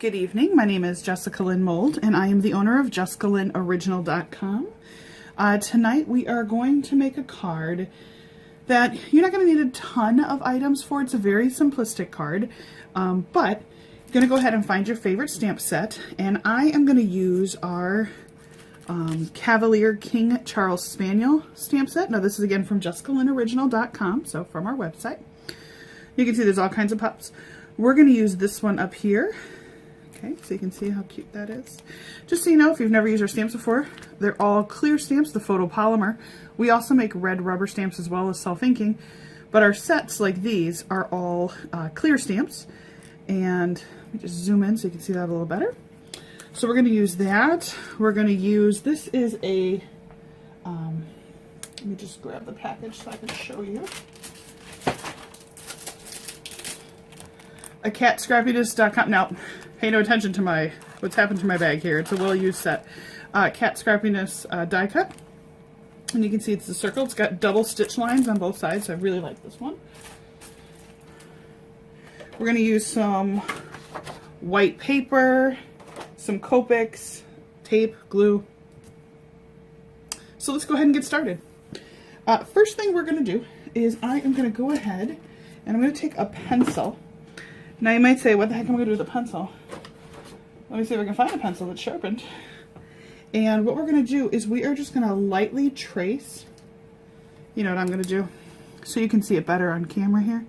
Good evening, my name is Jessica Lynn Mold and I am the owner of JessicaLynnOriginal.com. Tonight we are going to make a card that you're not going to need a ton of items for. It's a very simplistic card, but you're going to go ahead and find your favorite stamp set, and I am going to use our Cavalier King Charles Spaniel stamp set. Now this is again from JessicaLynnOriginal.com, so from our website. You can see there's all kinds of pups. We're going to use this one up here. Okay, so you can see how cute that is. Just so you know, if you've never used our stamps before, they're all clear stamps, the photopolymer. We also make red rubber stamps as well as self-inking, but our sets like these are all clear stamps. And let me just zoom in so you can see that a little better. So we're going to use that. We're going to use, this is a, let me just grab the package so I can show you. A catscrappiness.com. Now, pay no attention to what's happened to my bag here. It's a well-used set. Cat Scrappiness die cut. And you can see it's the circle. It's got double stitch lines on both sides, so I really like this one. We're going to use some white paper, some Copics, tape, glue. So let's go ahead and get started. First thing we're going to do is I am going to go ahead and I'm going to take a pencil. Now you might say, what the heck am I going to do with a pencil? Let me see if I can find a pencil that's sharpened. And what we're going to do is we are just going to lightly trace. You know what I'm going to do? So you can see it better on camera here.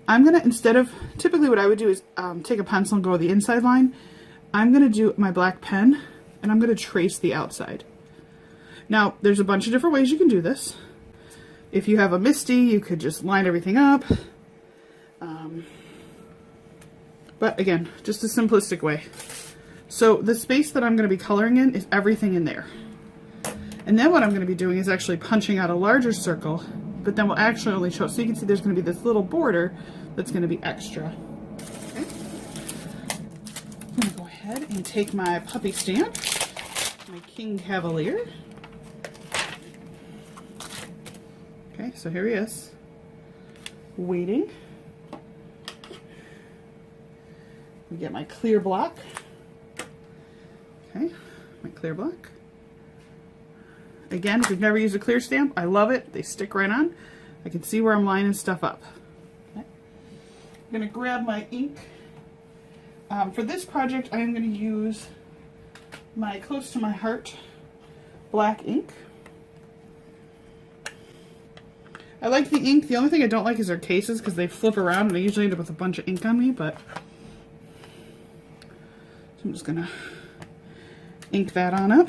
I'm going to, instead of, typically what I would do is take a pencil and go the inside line. I'm going to do my black pen and I'm going to trace the outside. Now, there's a bunch of different ways you can do this. If you have a MISTI, you could just line everything up. But again, just a simplistic way. So the space that I'm going to be coloring in is everything in there. And then what I'm going to be doing is actually punching out a larger circle, but then we'll actually only show, so you can see there's going to be this little border that's going to be extra. Okay. I'm going to go ahead and take my puppy stamp, my King Cavalier. Okay, so here he is, waiting. Get my clear block. Okay, my clear block. Again, if you've never used a clear stamp, I love it. They stick right on. I can see where I'm lining stuff up. Okay. I'm going to grab my ink. For this project, I am going to use my Close to My Heart black ink. I like the ink. The only thing I don't like is their cases because they flip around and I usually end up with a bunch of ink on me, but I'm just going to ink that on up.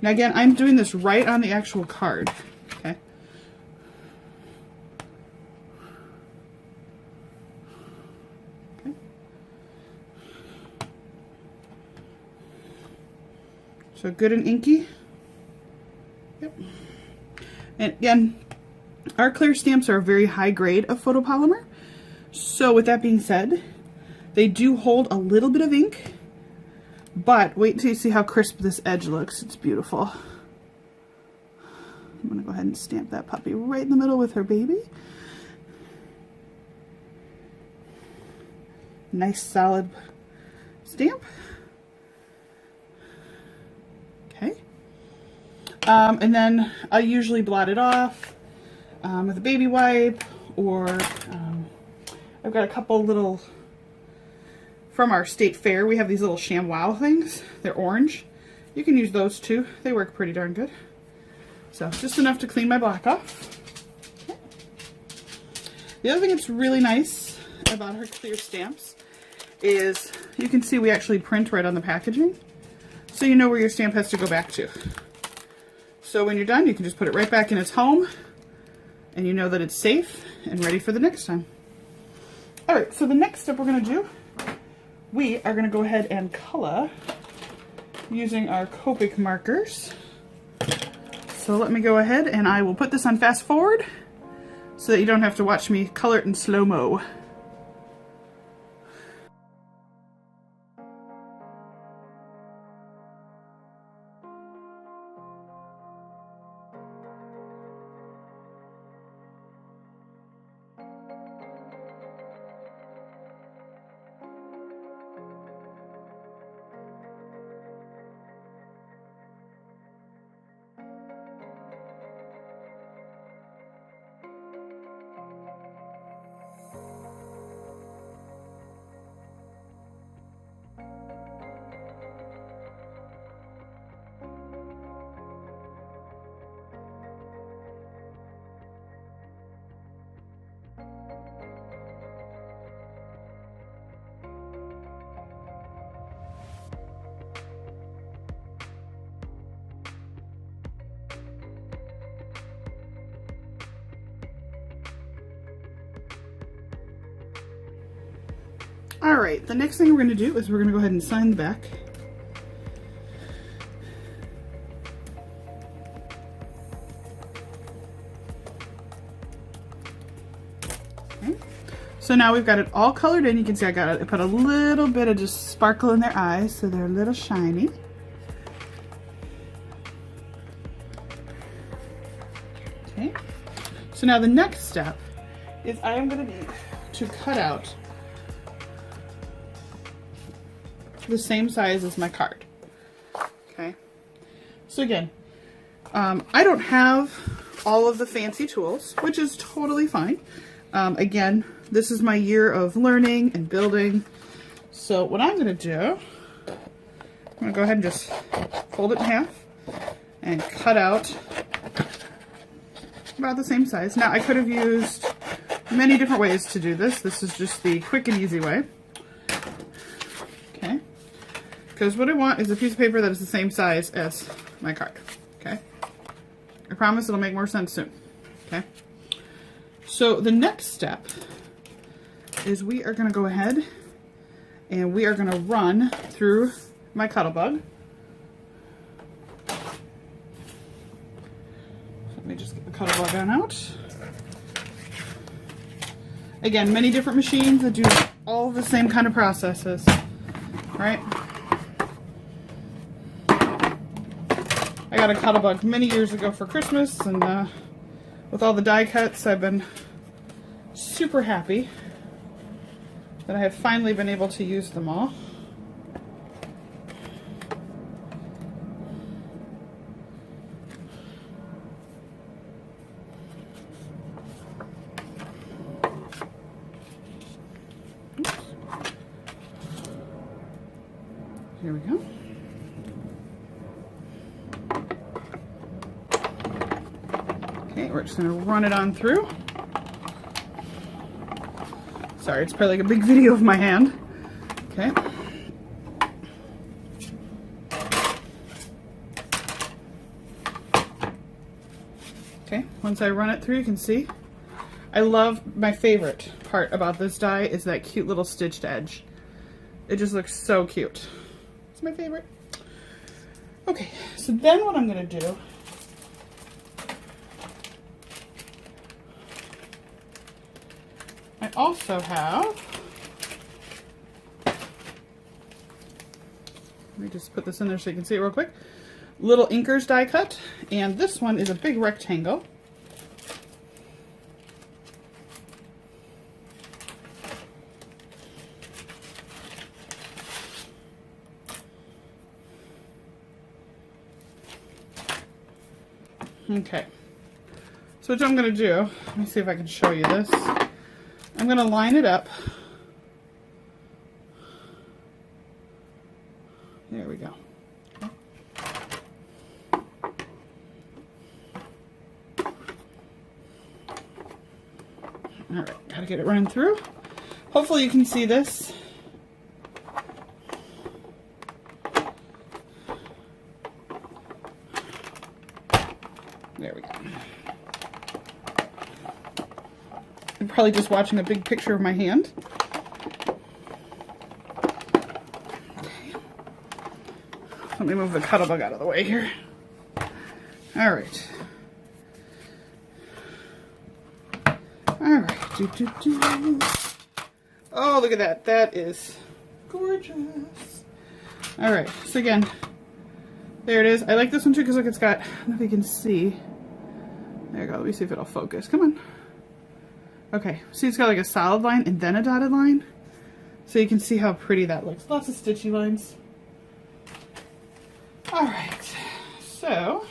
Now again, I'm doing this right on the actual card. Okay. Okay. So good and inky. Yep. And again, our clear stamps are a very high grade of photopolymer. So with that being said, they do hold a little bit of ink, but wait until you see how crisp this edge looks. It's beautiful. I'm going to go ahead and stamp that puppy right in the middle with her baby. Nice solid stamp. Okay. And then I usually blot it off with a baby wipe, or I've got a couple little, from our state fair, we have these little ShamWow things. They're orange. You can use those too. They work pretty darn good. So just enough to clean my block off. Okay. The other thing that's really nice about her clear stamps is you can see we actually print right on the packaging, so you know where your stamp has to go back to. So when you're done, you can just put it right back in its home and you know that it's safe and ready for the next time. Alright, so the next step we're going to do, we are going to go ahead and color using our Copic markers. So let me go ahead and I will put this on fast forward so that you don't have to watch me color it in slow-mo. All right, the next thing we're going to do is we're going to go ahead and sign the back. Okay. So now we've got it all colored in. You can see I put a little bit of just sparkle in their eyes so they're a little shiny. Okay. So now the next step is I am going to need to cut out the same size as my card. Okay. So again, I don't have all of the fancy tools, which is totally fine. Again, this is my year of learning and building. So what I'm going to do, I'm going to go ahead and just fold it in half and cut out about the same size. Now I could have used many different ways to do this. This is just the quick and easy way. Okay. Because what I want is a piece of paper that is the same size as my card. Okay. I promise it'll make more sense soon. Okay. So the next step is we are going to go ahead and we are going to run through my Cuttlebug. Let me just get the Cuttlebug on out. Again, many different machines that do all the same kind of processes, right? I got a Cuttlebug many years ago for Christmas, and with all the die cuts, I've been super happy that I have finally been able to use them all. Oops. Here we go. Okay, we're just going to run it on through. Sorry, it's probably like a big video of my hand. Okay. Okay, once I run it through, you can see. I love, my favorite part about this die is that cute little stitched edge. It just looks so cute. It's my favorite. Okay, so then what I'm going to do, I also have, let me just put this in there so you can see it real quick, little Inkers die cut, and this one is a big rectangle. Okay, so what I'm going to do, let me see if I can show you this. I'm going to line it up. There we go. Okay. All right, gotta get it running through. Hopefully you can see this. There we go. I'm probably just watching a big picture of my hand. Okay. Let me move the Cuttlebug out of the way here. All right. All right. Oh, look at that. That is gorgeous. All right. So again, there it is. I like this one too because look, it's got, I don't know if you can see. There you go. Let me see if it'll focus. Come on. Okay. See, it's got like a solid line and then a dotted line. So you can see how pretty that looks. Lots of stitchy lines. All right. So,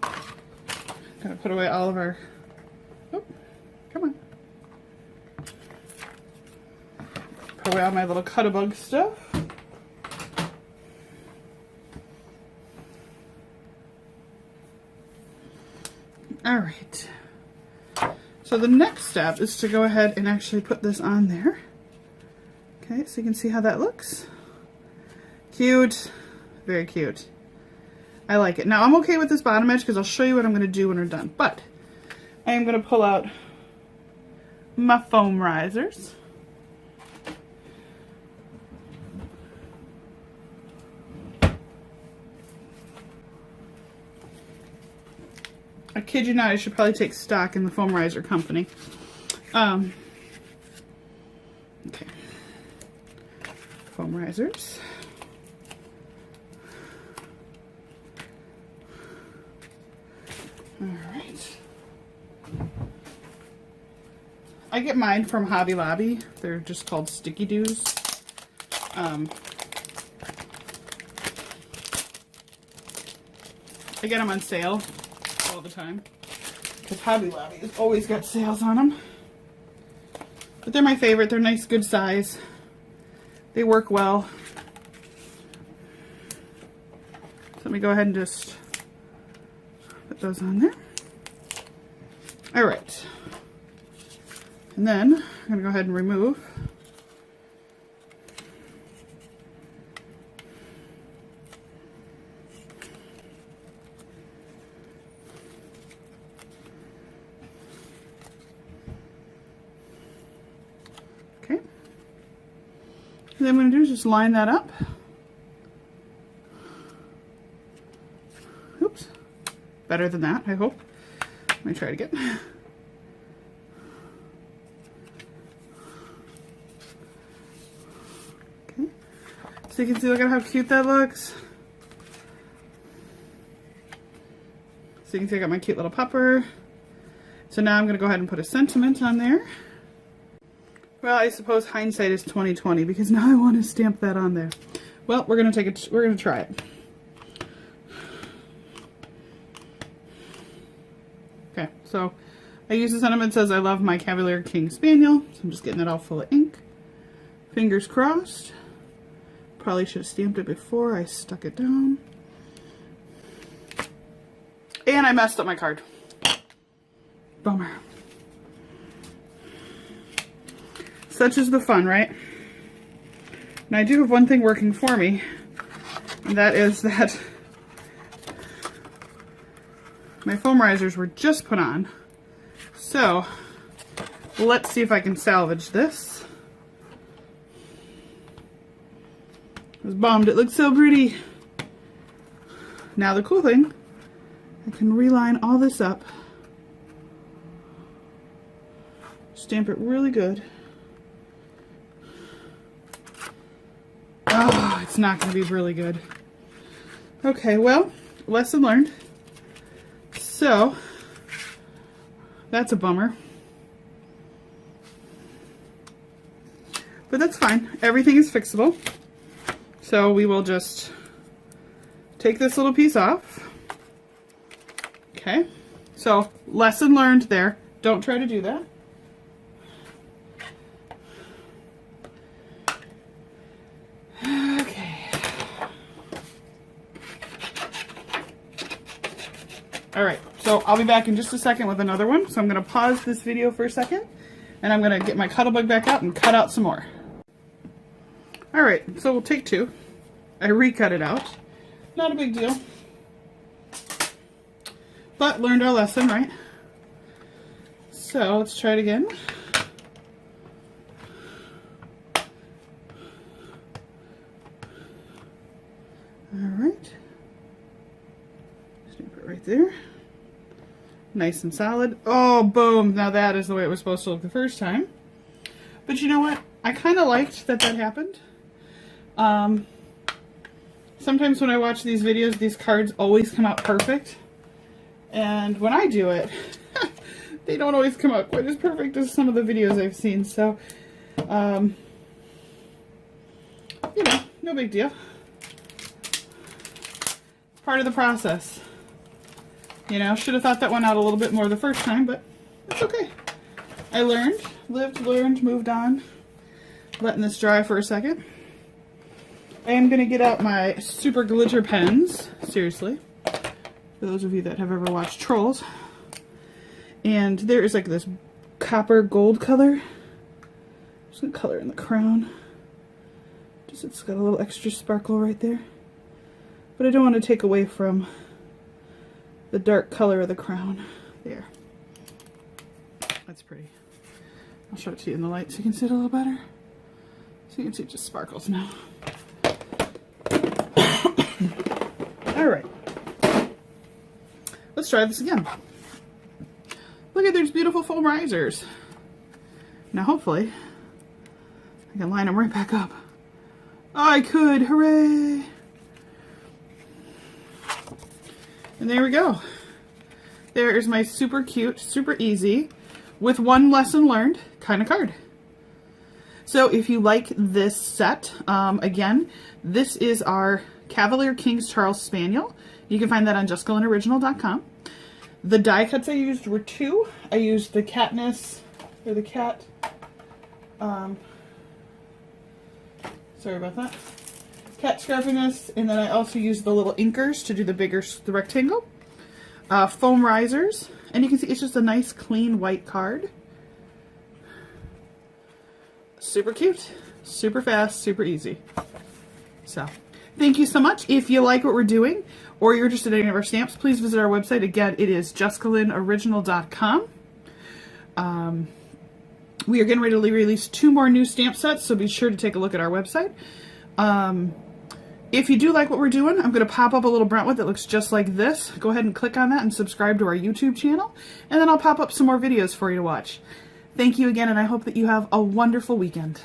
I'm going to put away all of our, oh, come on. Put away all my little Cuttlebug stuff. All right, so the next step is to go ahead and actually put this on there. Okay, so you can see how that looks. Cute, very cute. I like it. Now I'm okay with this bottom edge because I'll show you what I'm going to do when we're done. But I am going to pull out my foam risers. I kid you not, I should probably take stock in the foam riser company. Okay. Foam risers. Alright. I get mine from Hobby Lobby. They're just called Sticky Doos. I get them on sale all the time because Hobby Lobby has always got sales on them. But they're my favorite. They're nice, good size. They work well. So let me go ahead and just put those on there. All right. And then I'm going to go ahead and remove okay. And then I'm going to do is just line that up. Oops. Better than that, I hope. Let me try it again. So you can see, look at how cute that looks. So you can see I got my cute little pupper. So now I'm going to go ahead and put a sentiment on there. Well, I suppose hindsight is 20/20 because now I want to stamp that on there. Well, we're going to take it. We're going to try it. Okay, so I use the sentiment that says I love my Cavalier King Spaniel. So I'm just getting it all full of ink. Fingers crossed. Probably should have stamped it before I stuck it down. And I messed up my card. Bummer. Such is the fun, right? And I do have one thing working for me, and that is that my foam risers were just put on. So let's see if I can salvage this. I was bummed. It looked so pretty. Now the cool thing, I can reline all this up. Stamp it really good. Oh, it's not going to be really good. Okay, well, lesson learned. So, that's a bummer. But that's fine. Everything is fixable. So we will just take this little piece off. Okay, so lesson learned there. Don't try to do that. Okay. All right, so I'll be back in just a second with another one. So I'm going to pause this video for a second, and I'm going to get my Cuttlebug back out and cut out some more. All right, so we'll take two. I recut it out. Not a big deal. But learned our lesson, right? So let's try it again. All right. Stamp it right there. Nice and solid. Oh, boom. Now that is the way it was supposed to look the first time. But you know what? I kind of liked that that happened. Sometimes when I watch these videos, these cards always come out perfect. And when I do it, they don't always come out quite as perfect as some of the videos I've seen. So, you know, no big deal. Part of the process. You know, should have thought that one out a little bit more the first time, but it's okay. I learned, lived, learned, moved on. Letting this dry for a second. I am going to get out my super glitter pens, seriously, for those of you that have ever watched Trolls. And there is like this copper gold color. I'm just going to color in the crown. Just it's got a little extra sparkle right there. But I don't want to take away from the dark color of the crown. There. That's pretty. I'll show it to you in the light so you can see it a little better. So you can see it just sparkles now. All right. Let's try this again. Look at these beautiful foam risers. Now hopefully I can line them right back up. I could, hooray! And there we go. There is my super cute, super easy, with one lesson learned kind of card. So if you like this set, again, this is our Cavalier King's Charles Spaniel. You can find that on JessicaLynnOriginal.com. The die cuts I used were 2. I used the Katniss, or the cat, sorry about that, cat scruffiness, and then I also used the little inkers to do the rectangle. Foam risers, and you can see it's just a nice clean white card. Super cute, super fast, super easy. So, thank you so much. If you like what we're doing, or you're interested in any of our stamps, please visit our website. Again, it is JessicaLynnOriginal.com. We are getting ready to release 2 more new stamp sets, so be sure to take a look at our website. If you do like what we're doing, I'm going to pop up a little Brentwood that looks just like this. Go ahead and click on that and subscribe to our YouTube channel, and then I'll pop up some more videos for you to watch. Thank you again, and I hope that you have a wonderful weekend.